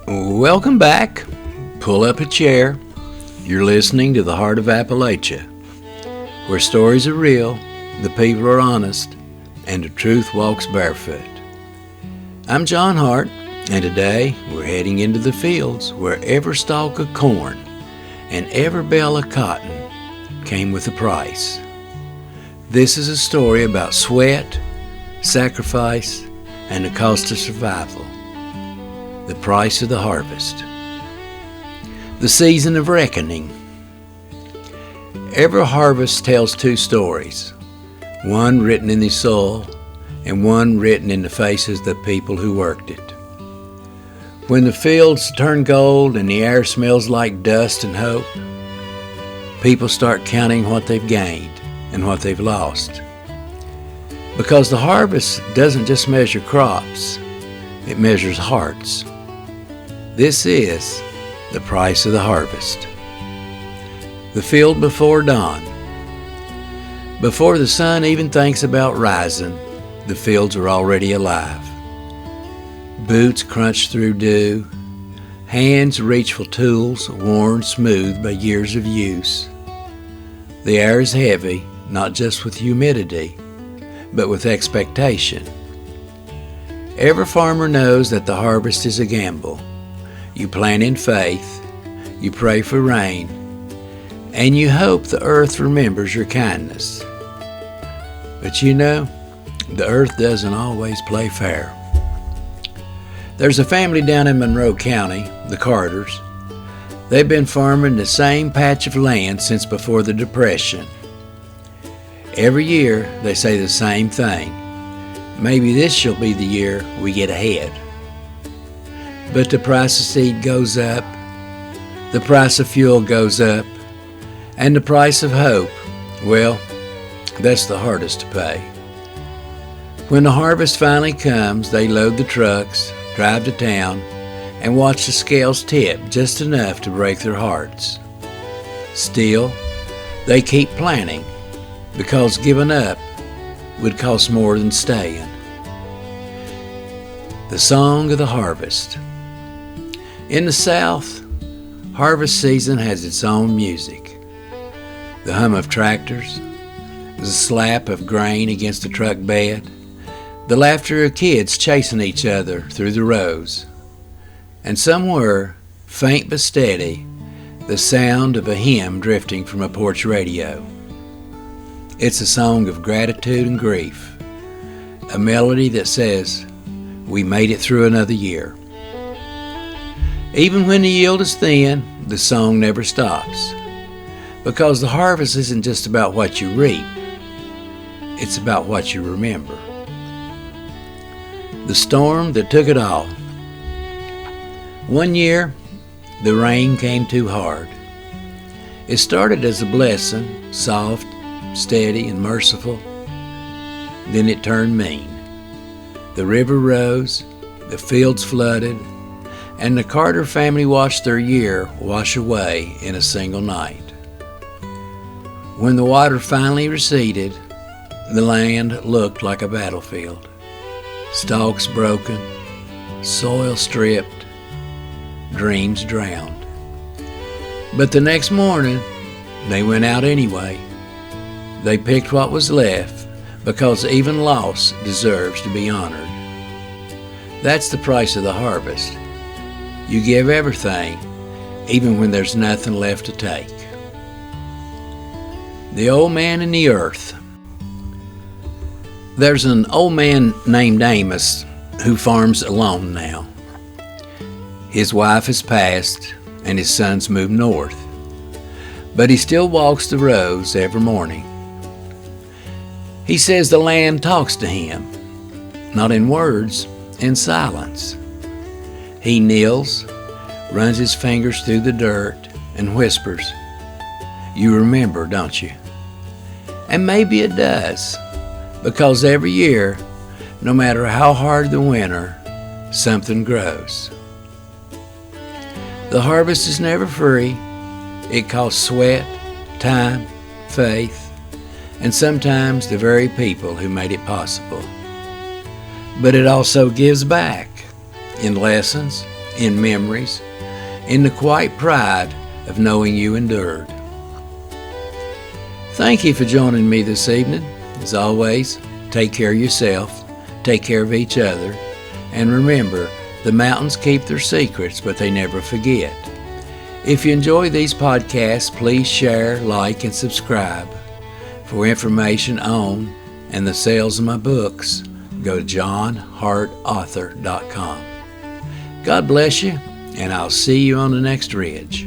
Welcome back. Pull up a chair. You're listening to the Hart of Appalachia, where stories are real, the people are honest, and the truth walks barefoot. I'm John Hart, and today we're heading into the fields where every stalk of corn and every bale of cotton came with a price. This is a story about sweat, sacrifice, and the cost of survival. The price of the harvest. The season of reckoning. Every harvest tells two stories, one written in the soil and one written in the faces of the people who worked it. When the fields turn gold and the air smells like dust and hope, people start counting what they've gained and what they've lost. Because the harvest doesn't just measure crops, it measures hearts. This is the price of the harvest. The field before dawn. Before the sun even thinks about rising, the fields are already alive. Boots crunch through dew, hands reach for tools worn smooth by years of use. The air is heavy, not just with humidity, but with expectation. Every farmer knows that the harvest is a gamble. You plant in faith, you pray for rain, and you hope the earth remembers your kindness. But you know, the earth doesn't always play fair. There's a family down in Monroe County, the Carters. They've been farming the same patch of land since before the Depression. Every year they say the same thing. Maybe this shall be the year we get ahead. But the price of seed goes up, the price of fuel goes up, and the price of hope, well, that's the hardest to pay. When the harvest finally comes, they load the trucks, drive to town, and watch the scales tip just enough to break their hearts. Still, they keep planting, because giving up would cost more than staying. The song of the harvest. In the South, harvest season has its own music. The hum of tractors, the slap of grain against a truck bed, the laughter of kids chasing each other through the rows, and somewhere, faint but steady, the sound of a hymn drifting from a porch radio. It's a song of gratitude and grief, a melody that says, we made it through another year. Even when the yield is thin, the song never stops, because the harvest isn't just about what you reap, it's about what you remember. The storm that took it all. One year, the rain came too hard. It started as a blessing, soft, steady, and merciful. Then it turned mean. The river rose, the fields flooded, and the Carter family watched their year wash away in a single night. When the water finally receded, the land looked like a battlefield. Stalks broken, soil stripped, dreams drowned. But the next morning, they went out anyway. They picked what was left, because even loss deserves to be honored. That's the price of the harvest. You give everything, even when there's nothing left to take. The old man and the earth. There's an old man named Amos who farms alone now. His wife has passed and his sons moved north, but he still walks the roads every morning. He says the land talks to him, not in words, in silence. He kneels, runs his fingers through the dirt, and whispers, "You remember, don't you?" And maybe it does, because every year, no matter how hard the winter, something grows. The harvest is never free. It costs sweat, time, faith, and sometimes the very people who made it possible. But it also gives back in lessons, in memories, in the quiet pride of knowing you endured. Thank you for joining me this evening. As always, take care of yourself, take care of each other, and remember, the mountains keep their secrets, but they never forget. If you enjoy these podcasts, please share, like, and subscribe. For information on and the sales of my books, go to johnhartauthor.com. God bless you, and I'll see you on the next ridge.